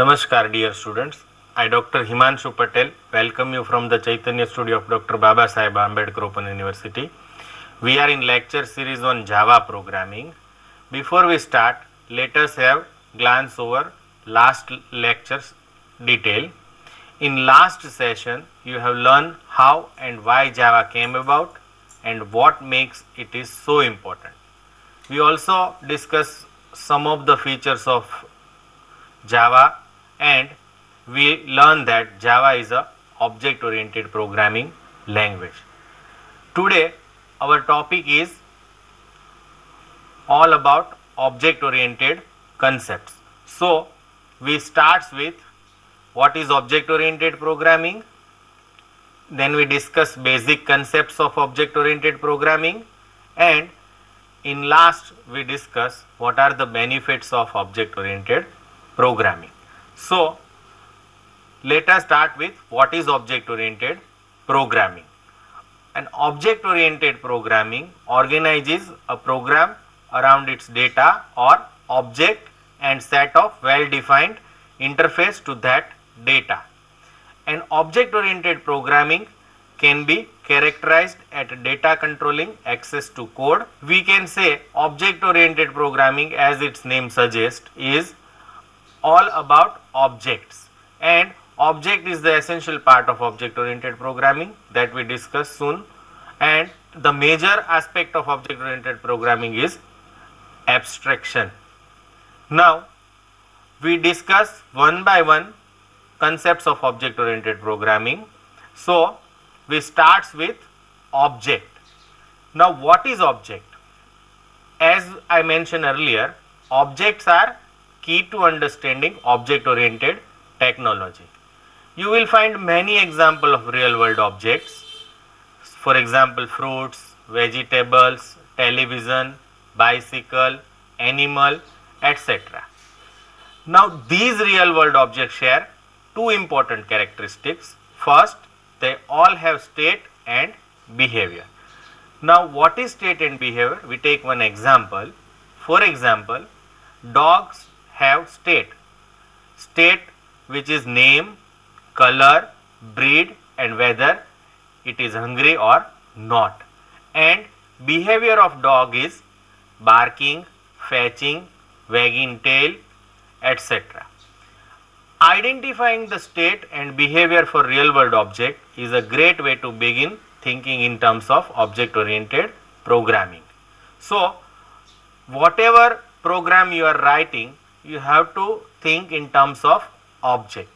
Namaskar dear students, I Dr. Himanshu Patel welcome you from the Chaitanya studio of Dr. Baba Saheb Ambedkar Open University. We are in lecture series on Java programming. Before we start, let us have glance over last lecture's detail. In last session, you have learned how and why Java came about and what makes it is so important. We also discuss some of the features of Java, and we learn that Java is a object oriented programming language. Today our topic is all about object oriented concepts. So we starts with what is object oriented programming, then we discuss basic concepts of object oriented programming, and in last we discuss what are the benefits of object oriented programming. So let us start with what is object oriented programming. An object oriented programming organizes a program around its data or object and set of well defined interface to that data. An object oriented programming can be characterized at data controlling access to code. We can say object oriented programming, as its name suggests, is all about objects, and object is the essential part of object oriented programming that we discuss soon. And the major aspect of object oriented programming is abstraction. Now we discuss one by one concepts of object oriented programming. So we starts with object. Now what is object? As I mentioned earlier, objects are key to understanding object oriented technology. You will find many examples of real world objects. For example, fruits, vegetables, television, bicycle, animal, etc. Now these real world objects share two important characteristics. First, they all have state and behavior. Now what is state and behavior? We take one example. For example, dogs have state which is name, color, breed, and whether it is hungry or not. And behavior of dog is barking, fetching, wagging tail, etc. Identifying the state and behavior for real world object is a great way to begin thinking in terms of object oriented programming. So whatever program you are writing, you have to think in terms of object.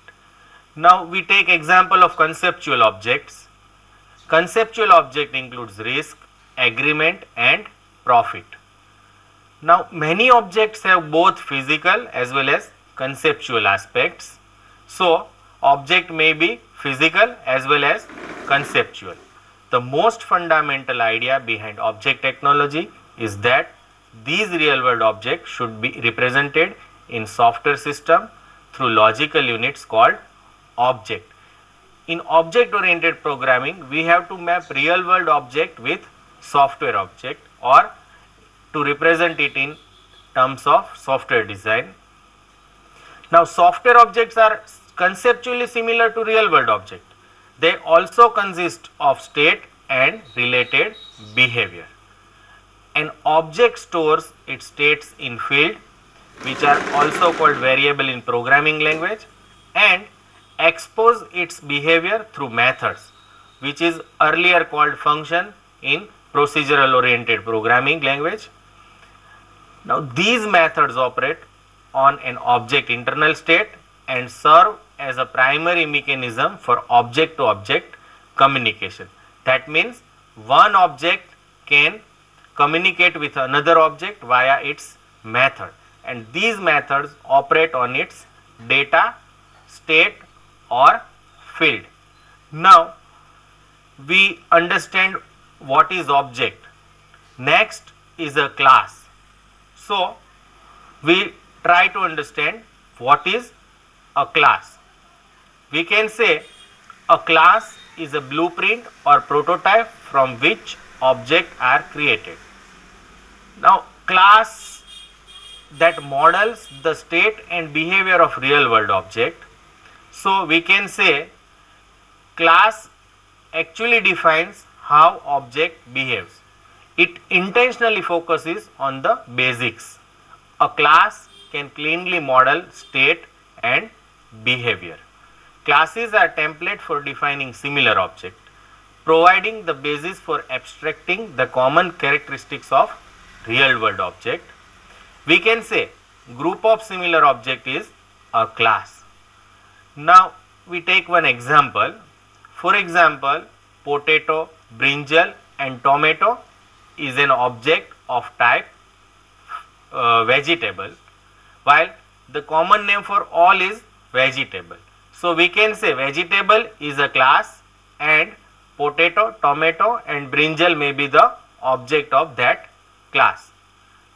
Now we take example of conceptual objects. Conceptual object includes risk, agreement, and profit. Now many objects have both physical as well as conceptual aspects. So object may be physical as well as conceptual. The most fundamental idea behind object technology is that these real world objects should be represented in software system through logical units called object. In object oriented programming, we have to map real world object with software object, or to represent it in terms of software design. Now software objects are conceptually similar to real world object. They also consist of state and related behavior. An object stores its states in field, which are also called variable in programming language, and expose its behavior through methods, which is earlier called function in procedural oriented programming language. Now these methods operate on an object internal state and serve as a primary mechanism for object to object communication. That means one object can communicate with another object via its method, and these methods operate on its data, state, or field. Now we understand what is object. Next is a class. So we try to understand what is a class. We can say a class is a blueprint or prototype from which objects are created. Now class that models the state and behavior of real world object. So we can say class actually defines how object behaves. It intentionally focuses on the basics. A class can cleanly model state and behavior. Classes are template for defining similar object, providing the basis for abstracting the common characteristics of real world object. We can say group of similar object is a class. Now we take one example. For example, potato, brinjal and tomato is an object of type vegetable, while the common name for all is vegetable. So we can say vegetable is a class and potato, tomato and brinjal may be the object of that class.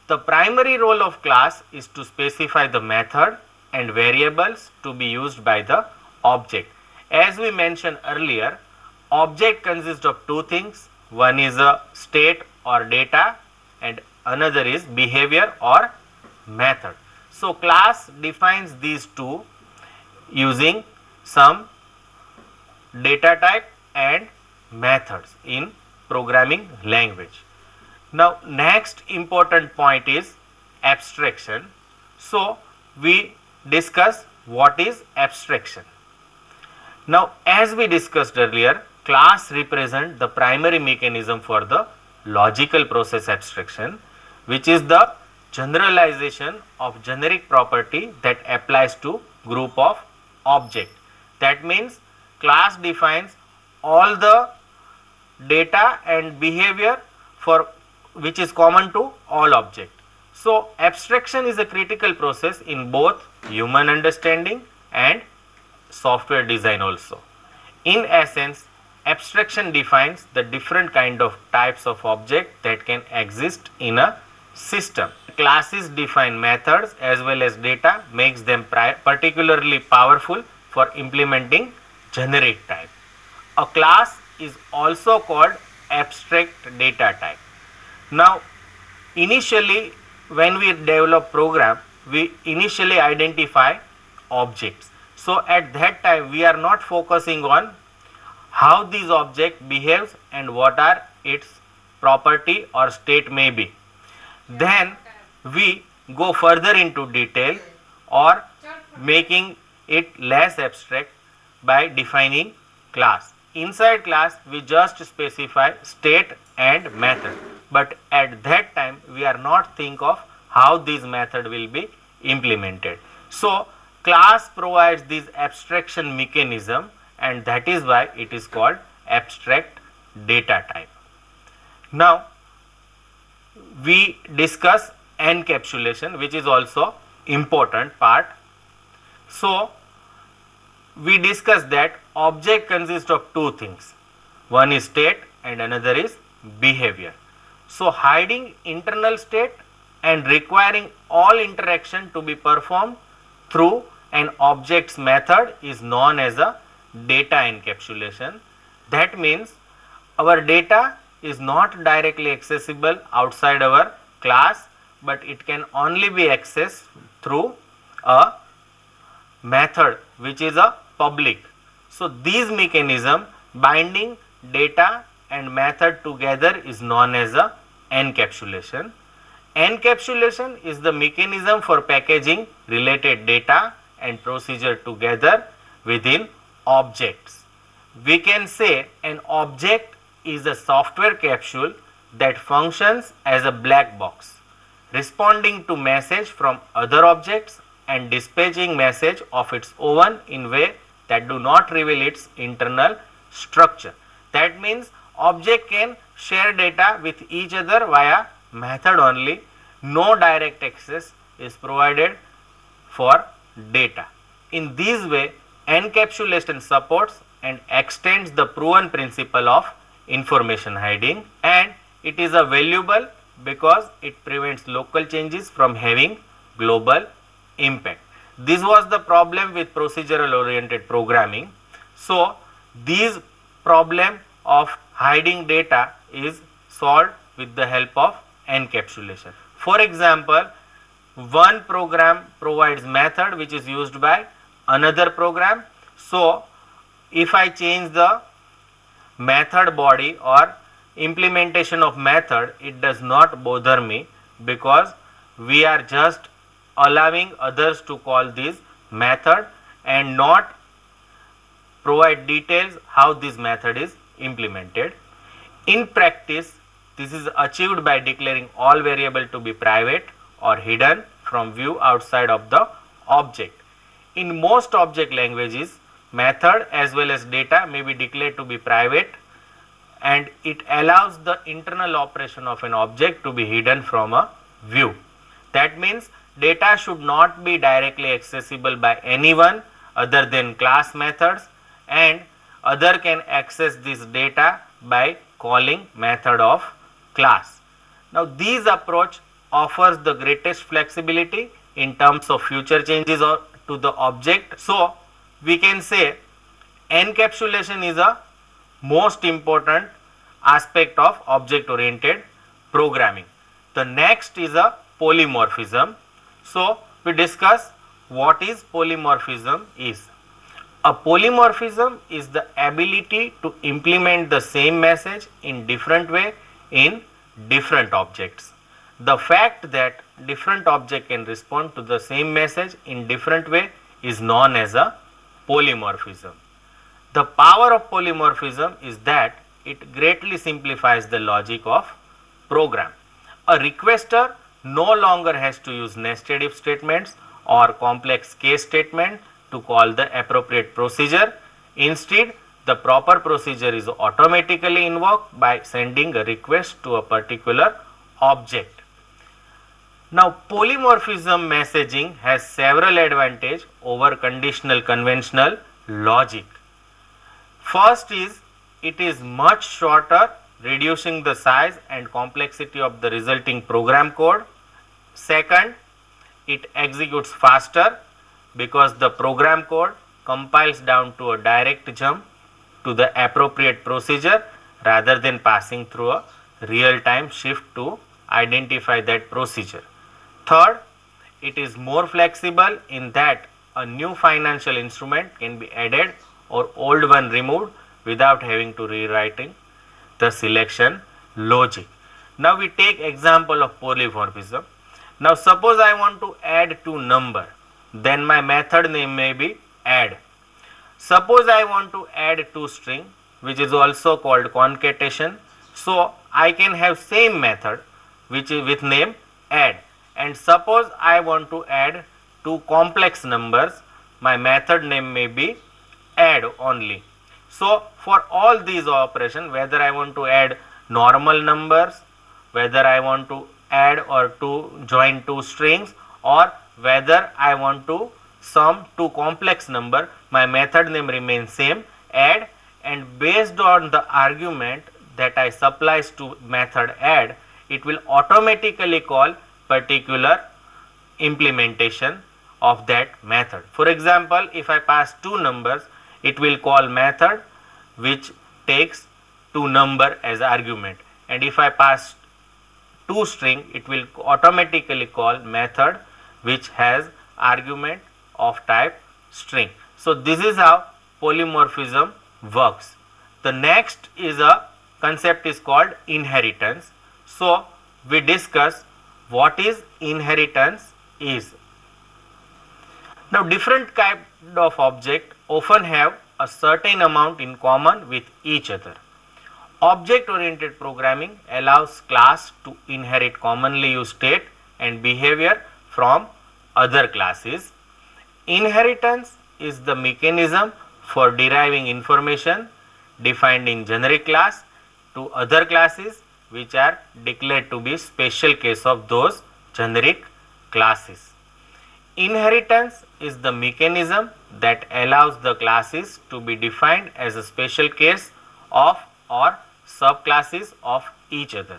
The primary role of class is to specify the method and variables to be used by the object. As we mentioned earlier, object consists of two things. One is a state or data and another is behavior or method. So class defines these two using some data type and methods in programming language. Now next important point is abstraction. So we discuss what is abstraction. Now as we discussed earlier, class represent the primary mechanism for the logical process abstraction, which is the generalization of generic property that applies to group of object. That means class defines all the data and behavior for which is common to all object. So abstraction is a critical process in both human understanding and software design also. In essence, abstraction defines the different kind of types of object that can exist in a system. Classes define methods as well as data, makes them particularly powerful for implementing generic type. A class is also called abstract data type. Now initially when we develop program, we initially identify objects. So at that time we are not focusing on how these object behaves and what are its property or state may be. Then we go further into detail or making it less abstract by defining class. Inside class we just specify state and method, but at that time we are not think of how this method will be implemented. So class provides this abstraction mechanism, and that is why it is called abstract data type. Now we discuss encapsulation, which is also important part. So we discuss that object consists of two things. One is state and another is behavior. So hiding internal state and requiring all interaction to be performed through an object's method is known as a data encapsulation. That means our data is not directly accessible outside our class, but it can only be accessed through a method which is a public. So these mechanism binding data and method together is known as a encapsulation. Encapsulation is the mechanism for packaging related data and procedure together within objects. We can say an object is a software capsule that functions as a black box, responding to message from other objects and dispatching message of its own in way that do not reveal its internal structure. That means object can share data with each other via method only. No direct access is provided for data. In this way, encapsulation supports and extends the proven principle of information hiding, and it is a valuable because it prevents local changes from having global impact. This was the problem with procedural oriented programming. So this problem of hiding data is solved with the help of encapsulation. For example, one program provides method which is used by another program. So if I change the method body or implementation of method, it does not bother me, because we are just allowing others to call this method and not provide details how this method is implemented. In practice, this is achieved by declaring all variable to be private or hidden from view outside of the object. In most object languages, method as well as data may be declared to be private, and it allows the internal operation of an object to be hidden from a view. That means data should not be directly accessible by anyone other than class methods, and other can access this data by calling method of class. Now this approach offers the greatest flexibility in terms of future changes to the object. So we can say encapsulation is a most important aspect of object oriented programming. The next is a polymorphism. So we discuss what is polymorphism is. A polymorphism is the ability to implement the same message in different way in different objects. The fact that different object can respond to the same message in different way is known as a polymorphism. The power of polymorphism is that it greatly simplifies the logic of program. A requester no longer has to use nested if statements or complex case statement to call the appropriate procedure. Instead, the proper procedure is automatically invoked by sending a request to a particular object. Now, polymorphism messaging has several advantages over conditional conventional logic. First is, it is much shorter, reducing the size and complexity of the resulting program code. Second, it executes faster because the program code compiles down to a direct jump to the appropriate procedure rather than passing through a real-time shift to identify that procedure. Third, it is more flexible in that a new financial instrument can be added or old one removed without having to rewriting the selection logic. Now we take example of polymorphism. Now suppose I want to add two number, then my method name may be add. Suppose I want to add two string, which is also called concatenation. So I can have same method which is with name add, and suppose I want to add two complex numbers, my method name may be add only. So for all these operations, whether I want to add normal numbers, whether I want to add or to join two strings, or whether I want to sum two complex number, my method name remains same add, and based on the argument that I supplies to method add, it will automatically call particular implementation of that method. For example, if I pass two numbers, it will call method which takes two number as argument, and if I pass two string, it will automatically call method which has argument of type string. So this is how polymorphism works. The next is a concept is called inheritance. So we discuss what is inheritance is. Now different kind of object often have a certain amount in common with each other. Object oriented programming allows class to inherit commonly used state and behavior from other classes. Inheritance is the mechanism for deriving information defined in generic class to other classes which are declared to be special case of those generic classes. Inheritance is the mechanism that allows the classes to be defined as a special case of or subclasses of each other.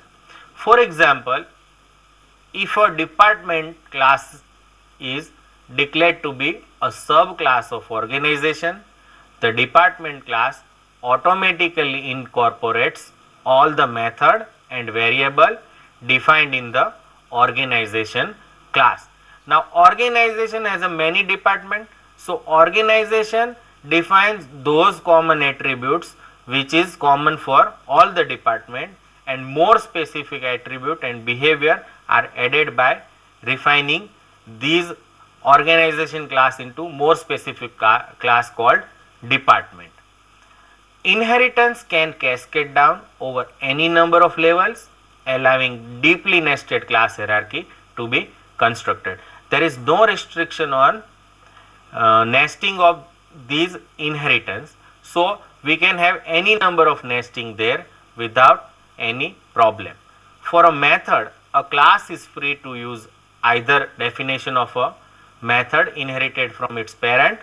For example, if a department class is declared to be a subclass of organization, the department class automatically incorporates all the method and variable defined in the organization class. Now organization has a many department. So organization defines those common attributes which is common for all the department, and more specific attribute and behavior are added by refining these organization class into more specific class called department. Inheritance can cascade down over any number of levels, allowing deeply nested class hierarchy to be constructed. There is no restriction on nesting of these inheritance, so we can have any number of nesting there without any problem. For a method, a class is free to use either definition of a method inherited from its parent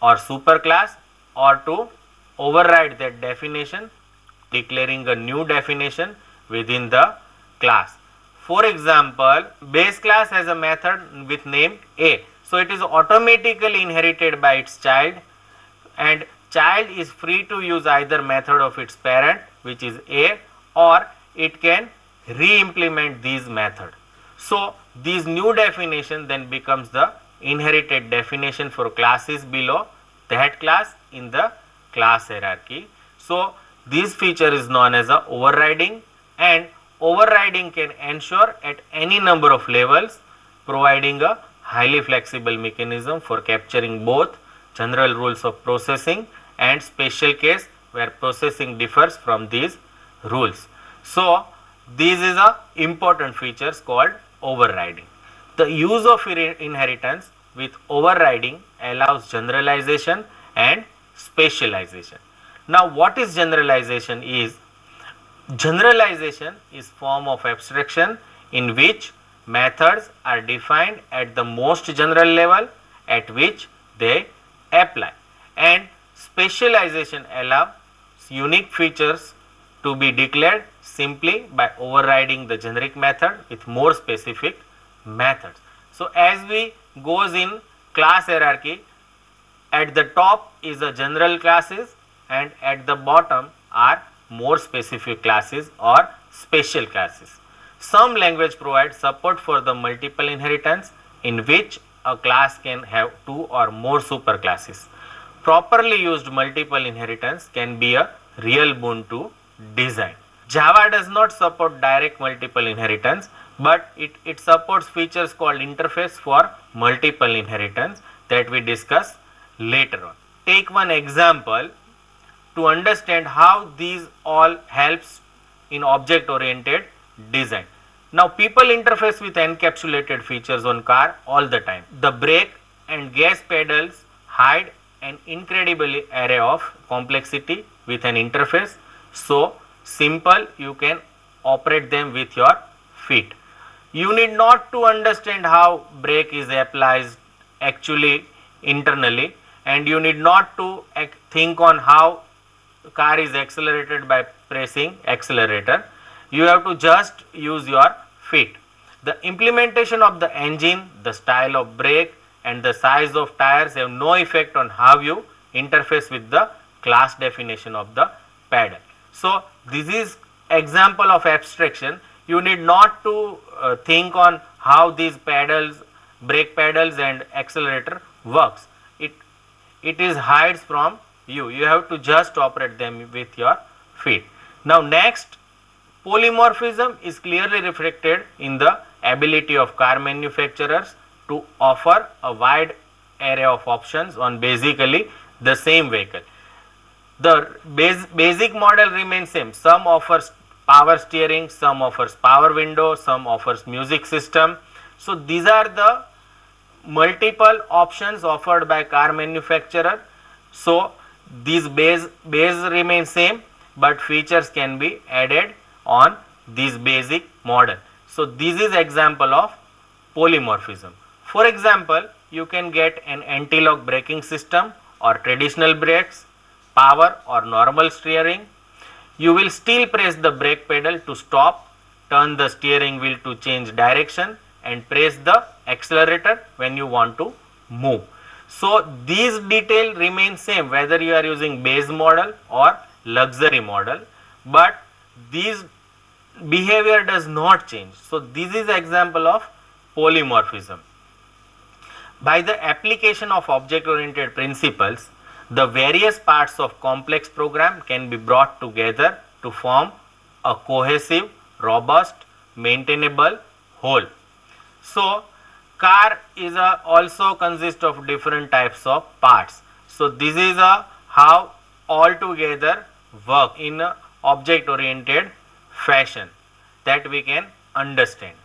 or superclass, or to override that definition declaring a new definition within the class. For example, base class has a method with name A, so it is automatically inherited by its child, and child is free to use either method of its parent which is A, or it can re-implement these method. So this new definition then becomes the inherited definition for classes below that class in the class hierarchy. So this feature is known as a overriding, and overriding can ensure at any number of levels, providing a highly flexible mechanism for capturing both general rules of processing and special case where processing differs from these rules. So this is a important features called overriding. The use of inheritance with overriding allows generalization and specialization. Now what is generalization? Generalization is form of abstraction in which methods are defined at the most general level at which they apply, and specialization allows unique features to be declared simply by overriding the generic method with more specific methods. So as we goes in class hierarchy, at the top is the general classes and at the bottom are more specific classes or special classes. Some language provide support for the multiple inheritance in which a class can have two or more superclasses. Properly used multiple inheritance can be a real boon to design. Java does not support direct multiple inheritance, but it supports features called interface for multiple inheritance that we discuss later on. Take one example to understand how these all helps in object oriented design. Now people interface with encapsulated features on car all the time. The brake and gas pedals hide an incredible array of complexity with an interface, so simple you can operate them with your feet. You need not to understand how brake is applied actually internally, and you need not to think on how car is accelerated by pressing accelerator. You have to just use your feet. The implementation of the engine, the style of brake and the size of tires have no effect on how you interface with the class definition of the pedal. So this is example of abstraction. You need not to think on how these pedals, brake pedals and accelerator works. It is hides from you. You have to just operate them with your feet. Now next, polymorphism is clearly reflected in the ability of car manufacturers to offer a wide array of options on basically the same vehicle. The basic model remains same. Some offers power steering, some offers power window, some offers music system. So these are the multiple options offered by car manufacturer. So these base remain same, but features can be added on this basic model. So this is example of polymorphism. For example, you can get an anti-lock braking system or traditional brakes, power or normal steering. You will still press the brake pedal to stop, turn the steering wheel to change direction and press the accelerator when you want to move. So these detail remain same whether you are using base model or luxury model, but these behavior does not change. So this is example of polymorphism. By the application of object-oriented principles, the various parts of complex program can be brought together to form a cohesive, robust, maintainable whole. So, car is also consists of different types of parts. So, this is how all together work in a object-oriented fashion that we can understand.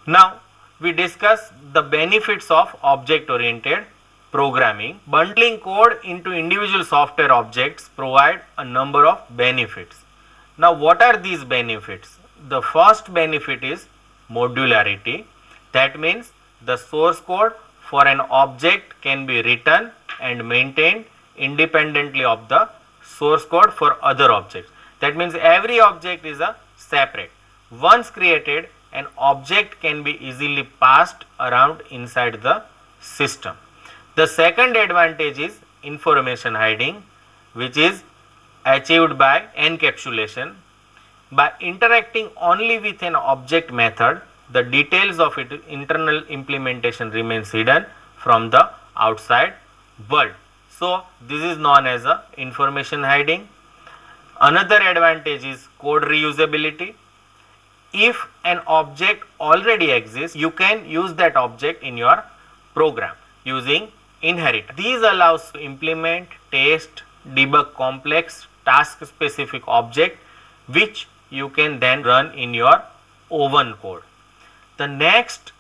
Now, we discuss the benefits of object-oriented programming. Bundling code into individual software objects provide a number of benefits. Now, what are these benefits? The first benefit is modularity. That means the source code for an object can be written and maintained independently of the source code for other objects. That means every object is a separate. Once created, an object can be easily passed around inside the system. The second advantage is information hiding, which is achieved by encapsulation. By interacting only with an object method, the details of its internal implementation remains hidden from the outside world. So, this is known as a information hiding. Another advantage is code reusability. If an object already exists, you can use that object in your program using inheritance. These allows to implement, test, debug complex task specific object which you can then run in your own code. The next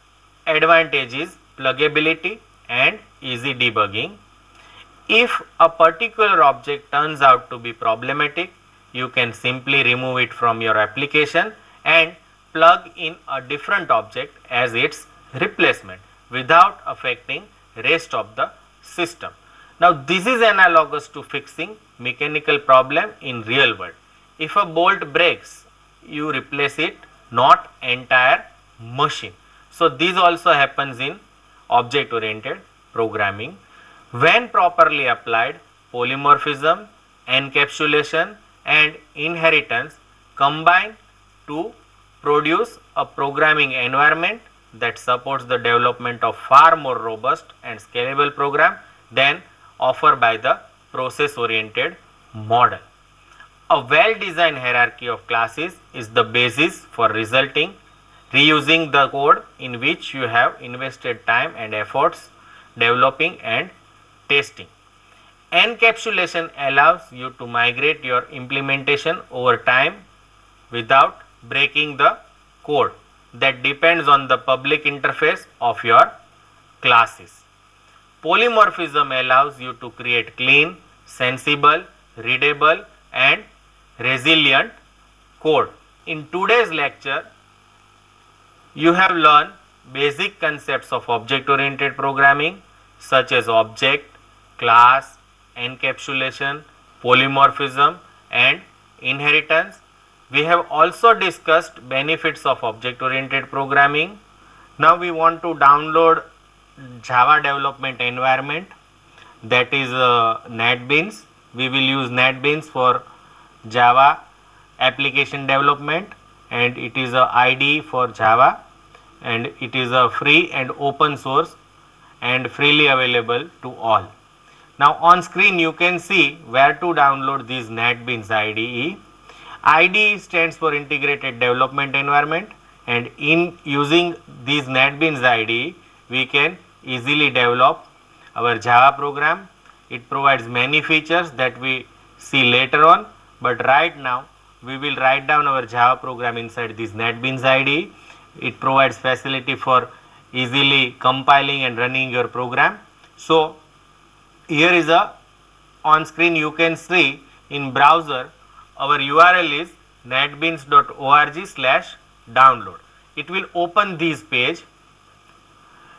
advantage is pluggability and easy debugging. If a particular object turns out to be problematic, you can simply remove it from your application and plug in a different object as its replacement without affecting rest of the system. Now, this is analogous to fixing mechanical problem in real world. If a bolt breaks, you replace it, not entire machine. So, this also happens in object oriented programming. When properly applied, polymorphism, encapsulation and inheritance combine to produce a programming environment that supports the development of far more robust and scalable program than offered by the process oriented model. A well designed hierarchy of classes is the basis for resulting reusing the code in which you have invested time and efforts developing and testing. Encapsulation allows you to migrate your implementation over time without breaking the code that depends on the public interface of your classes. Polymorphism allows you to create clean, sensible, readable and resilient code. In today's lecture, you have learned basic concepts of object oriented programming such as object, class, encapsulation, polymorphism and inheritance. We have also discussed benefits of object oriented programming. Now we want to download Java development environment, that is NetBeans. We will use NetBeans for Java application development and it is a IDE for Java and it is a free and open source and freely available to all. Now on screen you can see where to download this NetBeans IDE. IDE stands for Integrated Development Environment, and in using this NetBeans IDE we can easily develop our Java program. It provides many features that we see later on, but right now we will write down our Java program inside this NetBeans IDE. It provides facility for easily compiling and running your program. So here is a on screen you can see in browser our URL is netbeans.org/download. It will open this page.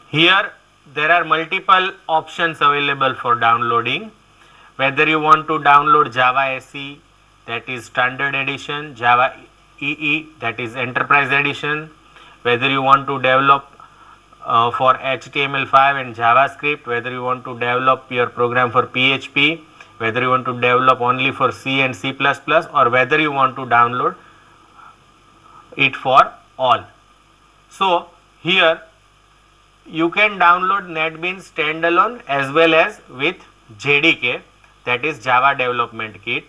Here there are multiple options available for downloading. Whether you want to download Java SE, that is standard edition, Java EE, that is enterprise edition, whether you want to develop for HTML5 and JavaScript, whether you want to develop your program for PHP, whether you want to develop only for C and C++, or whether you want to download it for all. So here You can download NetBeans standalone as well as with JDK, that is Java Development Kit.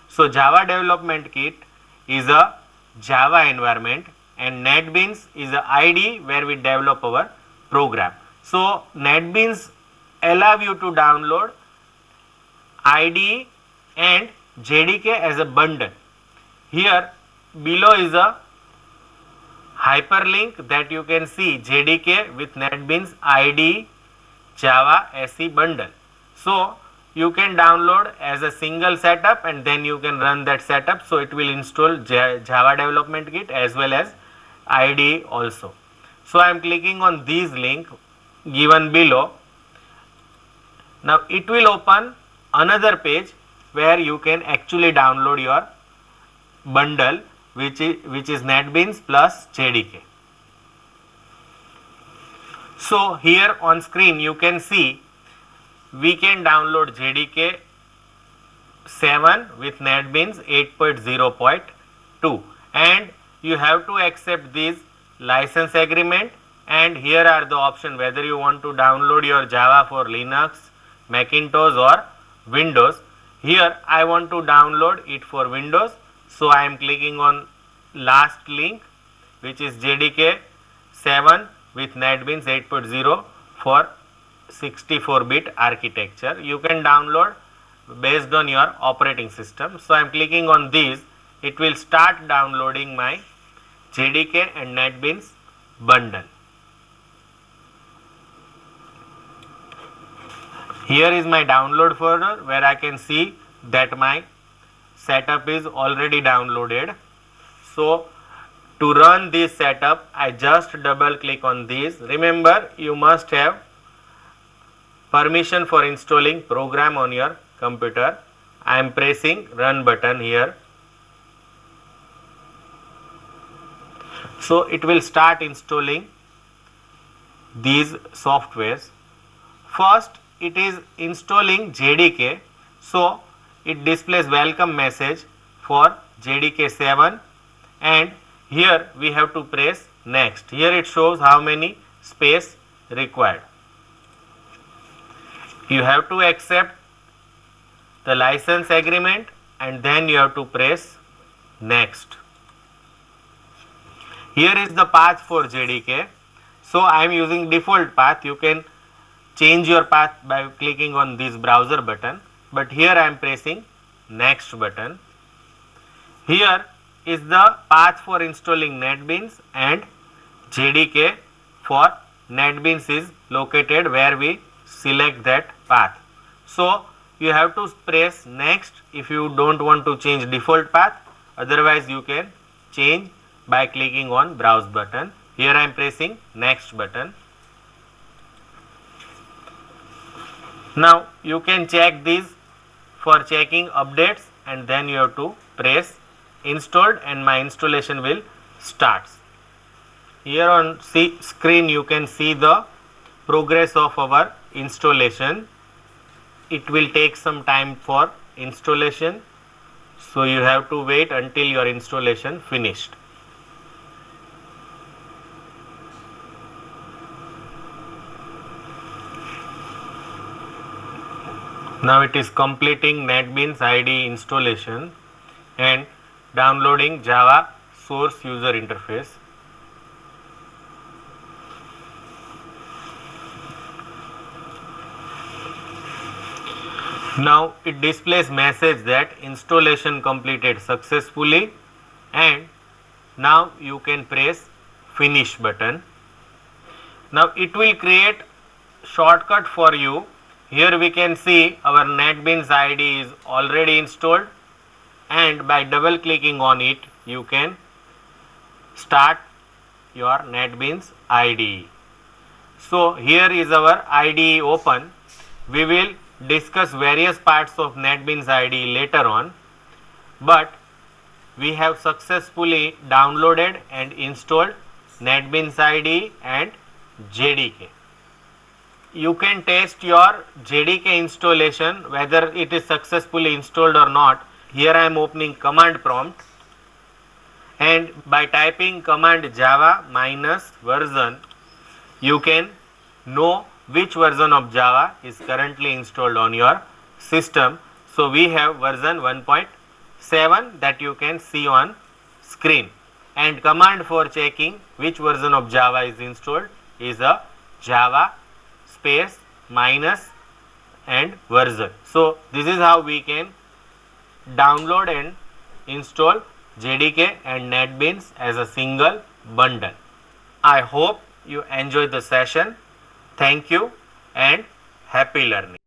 So Java Development Kit is a Java environment and NetBeans is a IDE where we develop our program. So NetBeans allow you to download IDE and JDK as a bundle. Here below is a hyperlink that you can see JDK with NetBeans IDE Java SE bundle. So you can download as a single setup and then you can run that setup. So it will install Java Development Kit as well as IDE also. So I am clicking on these link given below. Now it will open another page where you can actually download your bundle which is NetBeans plus JDK. So here on screen you can see we can download JDK 7 with NetBeans 8.0.2 and you have to accept this license agreement, and here are the options whether you want to download your Java for Linux, Macintosh or Windows. Here I want to download it for Windows, so I am clicking on last link which is JDK 7 with NetBeans 8.0 for 64-bit architecture. You can download based on your operating system. So I am clicking on this. It will start downloading my JDK and NetBeans bundle. Here is my download folder where I can see that my setup is already downloaded. So to run this setup I just double click on this. Remember you must have permission for installing program on your computer. I am pressing run button here. So it will start installing these softwares. First it is installing JDK, so it displays welcome message for JDK 7 and here we have to press next. Here it shows how many space required. You have to accept the license agreement and then you have to press next. Here is the path for JDK. So I am using default path. You can change your path by clicking on this browser button, but here I am pressing next button. Here is the path for installing NetBeans and JDK for NetBeans is located where we select that path. So you have to press next if you don't want to change default path, otherwise you can change by clicking on browse button. Here I am pressing next button. Now you can check this for checking updates and then you have to press installed and my installation will start. Here on screen you can see the progress of our installation. It will take some time for installation, so you have to wait until your installation finished. Now it is completing NetBeans IDE installation and downloading Java source user interface. Now it displays message that installation completed successfully, and now you can press finish button. Now it will create shortcut for you. Here we can see our NetBeans IDE is already installed, and by double clicking on it you can start your NetBeans IDE. So here is our IDE open. We will discuss various parts of NetBeans IDE later on, but we have successfully downloaded and installed NetBeans IDE and JDK. You can test your JDK installation whether it is successfully installed or not. Here I am opening command prompt, and by typing command java -version you can know which version of Java is currently installed on your system. So we have version 1.7 that you can see on screen, and command for checking which version of Java is installed is a Java space minus and version. So this is how we can download and install JDK and NetBeans as a single bundle. I hope you enjoyed the session. Thank you and happy learning.